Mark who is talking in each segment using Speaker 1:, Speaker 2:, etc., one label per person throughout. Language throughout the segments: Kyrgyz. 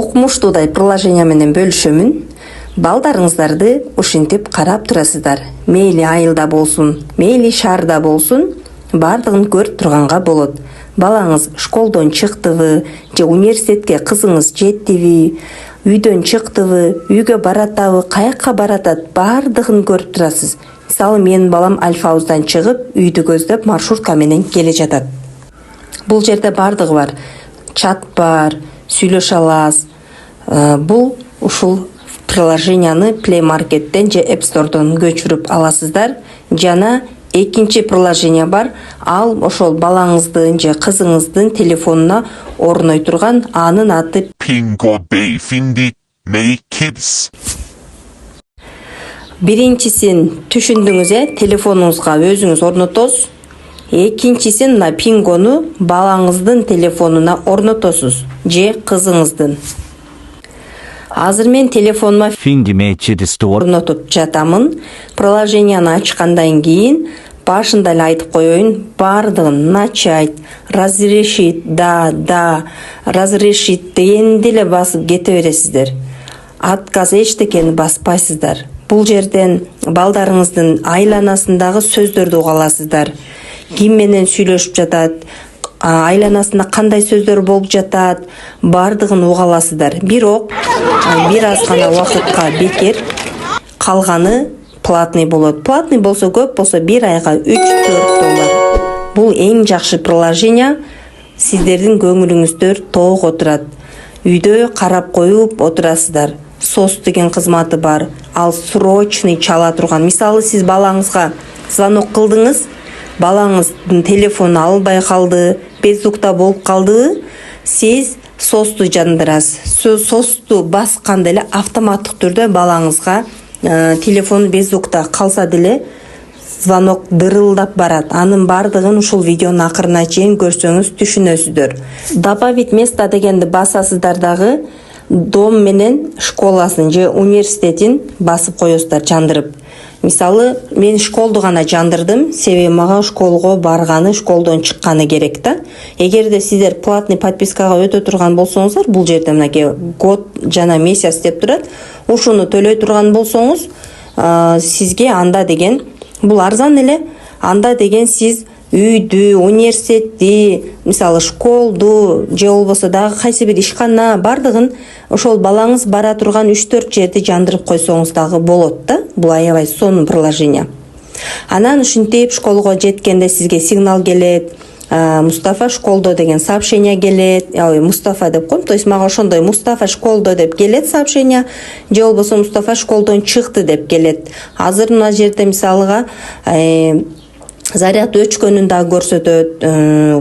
Speaker 1: укмуштуудай приложение менен бөлүшөмүн. Балдарыңыздарды ушинтип карап турасыздар. Мейли айылда болсун, мейли шаарда болсун, бардыгын көрүп турганга болот. Балаңыз школдон чыктыбы, же университетке кызыңыз жеттиби, үйдөн чыктыбы, үйгө баратабы, каяка баратат, бардыгын көрүп турасыз. Мисалы, менин балам Альфауздан чыгып, үйдү көздөп маршрутка менен келе жатат. Бул жерде бардыгы бар. Чат бар, сүйлөшө аласыз. Бул ушул приложенияны Play Market'ten же App Store'дан көчүрүп аласыздар. Жана экинчи приложение бар. Ал ошол балаңыздын же кызыңыздын телефонуна орной турган, анын аты
Speaker 2: Pingo Beyefendi May Kids.
Speaker 1: Биринчисин түшүндүңүз, телефонуңузга өзүңүз орнотосуз. Экинчисин мына Pingo'ну балаңыздын телефонуна орнотосуз же кызыңыздын. Азыр мен телефонума
Speaker 3: Findy May Kids
Speaker 1: орнотуп жатамын. Приложенияны ачкандан кийин башында эле айтып коеюн, бардыгын начать, разрешить, да, разрешить дегенде эле басып кете бересиздер. Отказ эчтекени баспайсыздар. Бул жерден балдарыңыздын айланасындагы сөздөрдү уга аласыздар. Ким менен сүйлөшүп жатат, айланасында кандай сөздөр болуп жатат, бардыгын уга аласыздар. Бирок бир аз гана убакытка бекер, калганы платный болот. Платный болсо көп, болсо бир айга $3-4. Бул эң жакшы приложение. Сиздердин көңүлүңүздөр тоого турат. Үйдө карап коюп отурасыздар. SOS деген кызматы бар. Ал срочный чала турган. Мисалы, сиз балаңызга звонок кылдыңыз, балаңыздын телефону албай калды, беззвукта болуп калды, сиз SOS-ту жандырасыз. SOS-ту басканда эле автоматтык түрдө балаңызга телефону беззвукта калса деле звонок дырылдап барат. Анын бардыгын ушул видеонун акырына чейин көрсөңүз түшүнөсүздөр. Добавить место дегенди басасыздар дагы, дом менен школасын же университетин басып коесуздар жандырып. Мисалы, мен школду гана жандырдым, себеби мага школго барганы, школдон чыкканы керек да. Эгерде сиздер платный подпискага өтө турган болсоңуздар, бул жерде мынакей год жана месяц деп турат. Ушуну төлөй турган болсоңуз, сизге анда деген бул арзан эле. Анда деген сиз үйдү, университетти, мисалы школду же болбосо дагы кайсы бир ишкана бардыгын ошол балаңыз бара турган 3-4 жерди жандырып койсоңуз дагы болот да. Бул аябай сонун приложение. Анан ушинтип школго жеткенде сизге сигнал келет. Мустафа школдо деген сообщение келет. Мустафа деп коем, то есть мага ошондой Мустафа школдо деп келет сообщение, же болбосо Мустафа школдон чыкты деп келет. Азыр мына жерде мисалыга заряд өчкөнүн да көрсөтөт,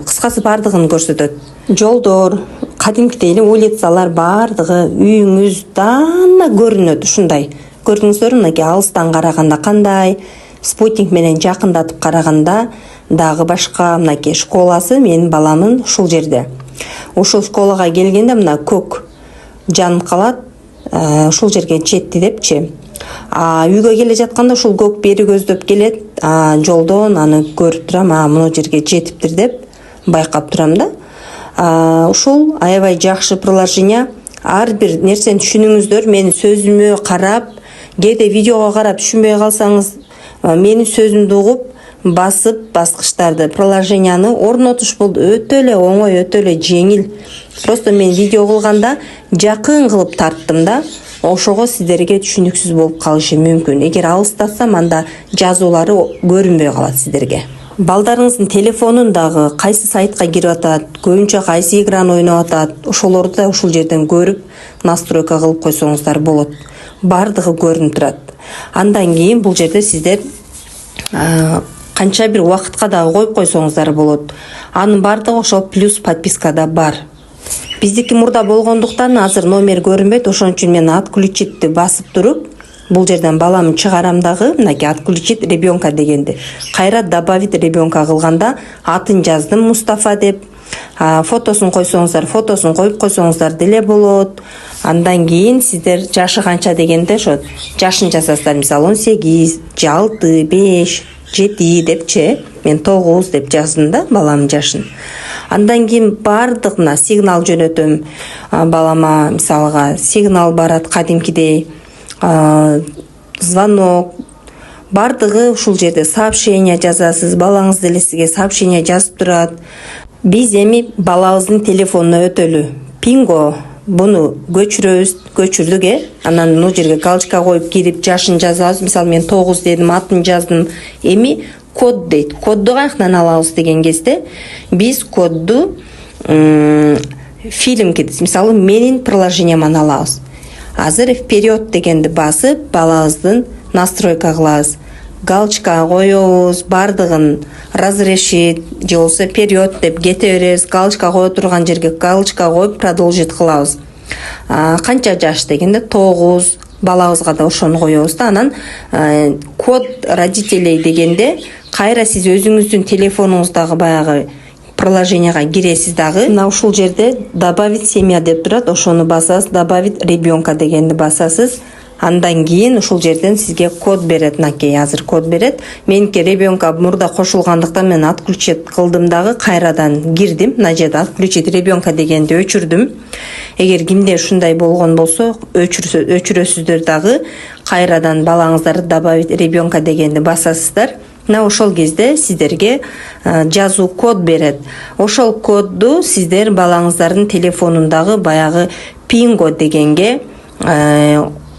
Speaker 1: кыскасы бардыгын көрсөтөт. Жолдор, кадимкидей эле улицалар бардыгы үйүңүз дана көрүнөт ушундай. Көрдүңүздөр, мынакей алыстан караганда кандай, спутник менен жакындатып караганда дагы башка. Мынакей школасы менин баламын ушул жерде. Ушул школага келгенде мына көк жанып калат, ушул жерге жетти депчи. Үйгө келе жатканда ушул көк бери көздөп келет, жолдон аны көрүп турам, мына жерге жетиптир деп байкап турам да. Ушул аябай жакшы приложение. Ар бир нерсени түшүнүңүздөр, менин сөзүмө карап, кээде видеого карап түшүнбөй калсаңыз, менин сөзүмдү угуп, басып баскычтарды, приложенияны орнотуш бул өтө эле оңой, өтө эле жеңил. Просто мен видео кылганда жакын кылып тарттым да. Ошого сиздерге түшүнүксүз болуп калышы мүмкүн. Эгер алыстатсам, анда жазуулары көрүнбөй калат сиздерге. Балдарыңыздын телефонун дагы кайсы сайтка кирип атат, көбүнчө кайсы играны ойноп атат, ошолорду да ушул жерден көрүп, настройка кылып койсоңуздар болот. Бардыгы көрүнүп турат. Андан кийин бул жерде сиздер канча бир убакытка дагы коюп койсоңуздар болот. Анын бардыгы ошол плюс подпискада бар. Биздики мурда болгондуктан азыр номер көрүнбөйт, ошон үчүн мен отключитти басып туруп, бул жерден баламды чыгарам дагы, мынакей отключить ребенка дегенди. Кайра добавить ребенка кылганда атын жаздым Мустафа деп, фотосун койсоңуздар, фотосун коюп койсоңуздар деле болот. Андан кийин сиздер жашы канча дегенде жашын жазасыздар, мисалы 18, 6, 5, 7 депчи. мен 9 деп жаздым да баламдын жашын. Андан кийин бардыгына сигнал жөнөтөм. Балама мисалга сигнал барат кадимкидей, звонок, бардыгы ушул жерде сообщение жазасыз, балаңыз деле сизге сообщение жазып турат. Биз эми балабыздын телефонуна өтөлү пинго буну көчүрдүк, анан бул жерге галочка коюп кирип жашын жазабыз. Мисалы мен 9 дедим, атын жаздым. Эми код дейт. Кодду каяктан алабыз деген кезде биз кодду фильмге, мисалы менин приложенияман алабыз. Азыр вперед дегенди басып, балабыздын настройка кылабыз. Галочка коебуз, бардыгын разрешить, же болбосо вперед деп кете беребиз. Галочка кое турган жерге галочка коюп продолжить кылабыз. Канча жаш дегенде 9, балабызга да ошону коебуз да. Анан код родителей дегенде кайра сиз өзүңүздүн телефонуңуздагы баягы приложенияга киресиз дагы. Мына ушул жерде добавить семья деп турат, ошону басасыз, добавить ребенка дегенди басасыз. Андан кийин ушул жерден сизге код берет, накей азыр код берет. Меники ребенка мурда кошулгандыктан мен отключить кылдым дагы, кайрадан кирдим. Мына жерде отключить ребенка дегенди өчүрдүм. Эгер кимде ушундай болгон болсо, өчүрөсүздөр дагы, кайрадан балаңыздарды добавить ребенка дегенди басасыздар. Мына ошол кезде сиздерге жазуу код берет. Ошол кодду сиздер балаңыздардын телефонундагы баягы пинго дегенге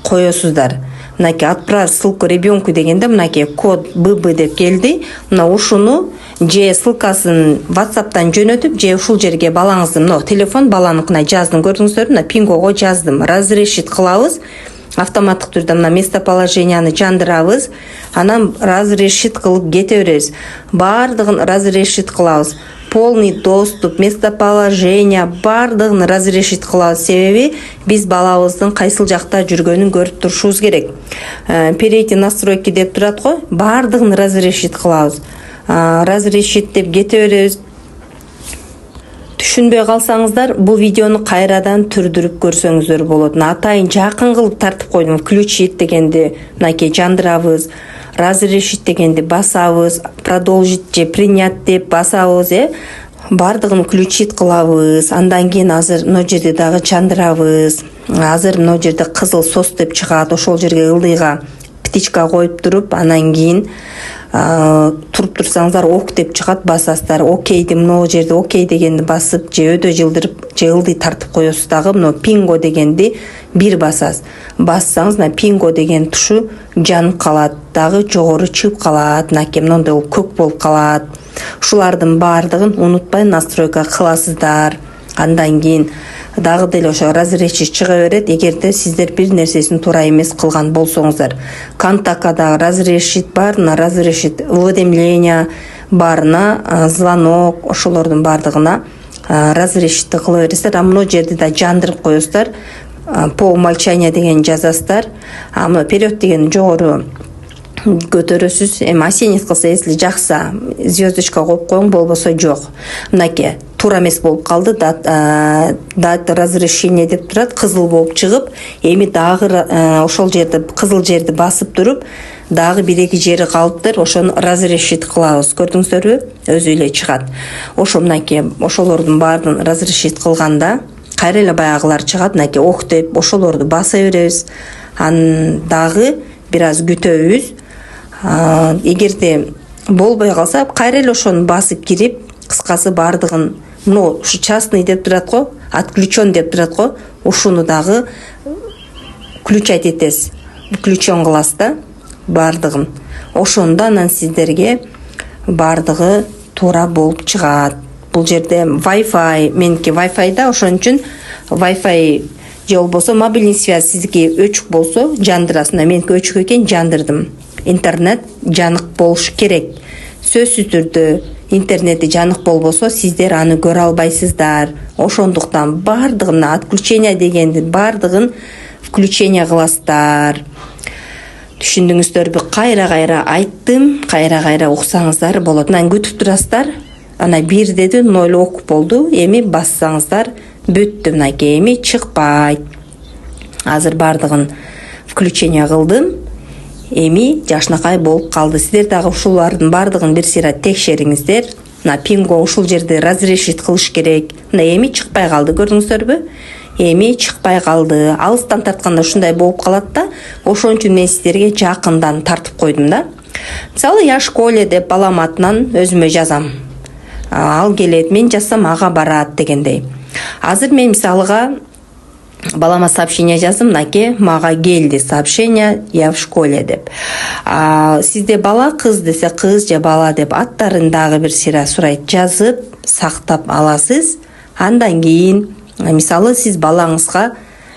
Speaker 1: коесуздар. Мынакей отправь ссылку ребенку дегенде мынакей код ББ деп келди. Мына ушуну же ссылкасын WhatsApp'тан жөнөтүп, же ушул жерге балаңыздын телефон баланыкына жаздым. Көрдүңүздөр, мына пингого жаздым. Разрешить кылабыз. Автоматтык түрдө мына местоположенияны жандырабыз. Анан разрешить кылып кете беребиз. Бардыгын разрешить кылабыз. Полный доступ, местоположение, бардыгын разрешить кылабыз. Себеби биз балабыздын кайсыл жакта жүргөнүн көрүп турушубуз керек. Перейти настройки деп турат го, бардыгын разрешить кылабыз. Разрешить деп кете беребиз. Түшүнбөй калсаңыздар, бул видеону кайрадан түрдүрүп көрсөңүздөр болот. Атайын жакын кылып тартып койдум. Включить дегенди мынакей жандырабыз. Разрешить дегенди басабыз. Продолжить же принять деп басабыз, бардыгын включить кылабыз. Андан кийин азыр мына жерде дагы жандырабыз. Азыр мына жерде кызыл сос деп чыгат. Ошол жерге ылдыйга птичка коюп туруп, анан кийин туруп турсаңыздар ок деп чыгат, басасыздар. Окейди мына жерде окей дегенди басып, же өдө жылдырып, же ылдый тартып коесуз дагы. Мына пинго дегенди бир басасыз. Бассаңыз мына пинго деген тушу жанып калат, дагы жогору чыгып калат, мынакей мындай көк болуп калат. Ушулардын баардыгын унутпай настройка кыласыздар. Андан кийин дагы деле ошо разрешить чыга берет. Эгерде сиздер бир нерсесин туура эмес кылган болсоңуздар, контактка дагы разрешить бар, на разрешить уведомление барына, звонок, ошолордун баардыгына разрешить кыла бересиздер. Мына жерде да жандырып коесуздар. По умолчанию деген жазасыздар. Мына вперед деген жогору көтөрөсүз. Осенец кылса, если жакса, звездочка коюп коюң, болбосо жок. Мынакей туура эмес болуп калды. Дат разрешение деп турат, кызыл болуп чыгып, эми дагы ошол жерде кызыл жерди басып туруп, дагы бир-эки жери калыптыр. Ошону разрешить кылабыз. Көрдүңүздөрбү? Өзү эле чыгат. Ошо мынакей ошолордун баарын разрешить кылганда кайра эле баягылар чыгат. Мынакей ок деп ошолорду баса беребиз. Дагы бир аз күтөбүз. Эгерде болбой калса, кайра эле ошону басып кирип, кыскасы бардыгын ушу частный деп турат го, отключен деп турат го, ушуну дагы включать этесиз. Включен кыласыз да бардыгын. Ошондо анан сиздерге бардыгы туура болуп чыгат. Бул жерде Wi-Fi, меники Wi-Fi да, ошон үчүн Wi-Fi же болбосо мобильный связь сиздики өчүк болсо жандырасыз. Меники өчүк экен, жандырдым. Интернет жанык болуш керек. Сөзсүз түрдө интернети жанык болбосо сиздер аны көрө албайсыздар. Ошондуктан бардыгын отключение дегенди бардыгын включение кыласыздар. Түшүндүңүздөрбү? Кайра айттым, кайра уксаңыздар болот. Анан күтүп турасыздар. Ана 1 деди, 0 ок болду. Эми бассаңыздар бүттү. Мынакей эми чыкпайт. Азыр бардыгын включение кылдым. эми жашынакай болуп калды. Сиздер дагы ушулардын баардыгын бир сыйра текшериңиздер. Мына пинго ушул жерде разрешит кылыш керек. Мына эми чыкпай калды, көрдүңүздөрбү? Эми чыкпай калды. Алыстан тартканда ушундай болуп калат да. Ошон үчүн мен сиздерге жакындан тартып койдум да. Мисалы, я школе деп балам атынан өзүмө жазам. Ал келет, мен жазсам ага барат дегендей. Азыр мен мисалыга балама сообщение жаздым, мынакей мага келди сообщение, я в школе деп. Сизде бала кыз десе кыз же бала деп аттарын дагы бир сыйра сурайт, жазып сактап аласыз. Андан кийин мисалы сиз балаңызга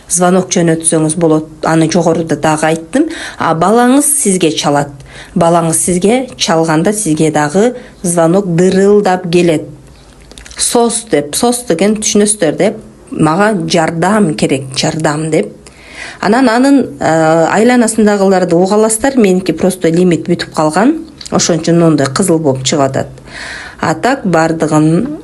Speaker 1: звонок жөнөтсөңүз болот. Аны жогоруда дагы айттым. Балаңыз сизге чалат. Балаңыз сизге чалганда сизге дагы звонок дырылдап келет. Сос деп, сос деген түшүнөсүздөр деп, мага жардам керек, жардам деп. Анын айланасындагыларды уга аласыздар, меники просто лимит бүтүп калган. Ошон үчүн моундай кызыл болуп чыгып атат. А так бардыгын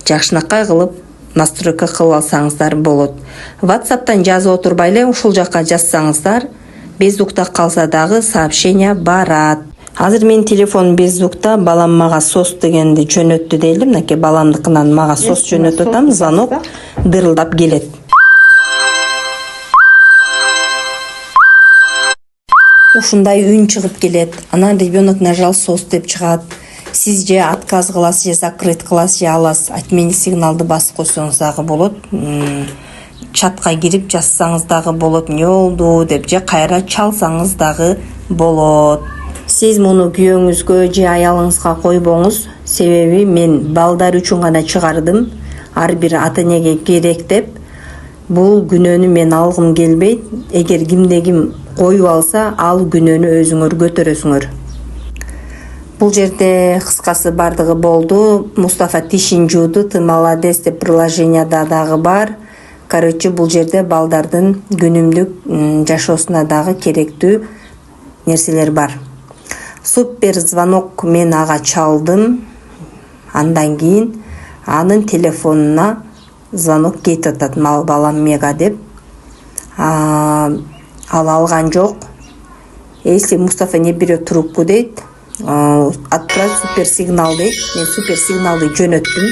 Speaker 1: жакшынакай кылып настройка кылып алсаңыздар болот. WhatsApp'тан жазып отурбай эле ушул жакка жазсаңыздар, бездукта калса дагы сообщение барат. Азыр менин телефонум бездукта, балам мага сос дегенди жөнөттү дейли. Мынакей баламдыкынан мага сос жөнөтүп атам, звонок дырылдап келет. Ушундай үн чыгып келет. Анан ребенок нажал сос деп чыгат. Сиз же отказ кыласыз, же закрыт кыласыз, же аласыз. Отмени сигналды басып койсоңуз дагы болот. Чатка кирип жазсаңыз дагы болот, не болду деп, же кайра чалсаңыз дагы болот. Сиз муну күйөөңүзгө же аялыңызга койбоңуз, себеби мен балдар үчүн гана чыгардым. Ар бир ата энеге керек деп. Бул күнөөнү мен алгым келбейт. Эгер кимде ким коюп алса, ал күнөөнү өзүңөр көтөрөсүңөр. Бул жерде кыскасы бардыгы болду. Мустафа тишин жууду, ты молодец деп приложениеда дагы бар. Короче, бул жерде балдардын күнүмдүк жашоосуна дагы керектүү нерселер бар. Супер звонок мен ага чалдым. Андан кийин анын телефонуна звонок кетип атат, балам мега деп. Ал алган жок. Если Мустафа не берет трубку дейт, отправь супер сигнал дейт. Мен супер сигналды жөнөттүм.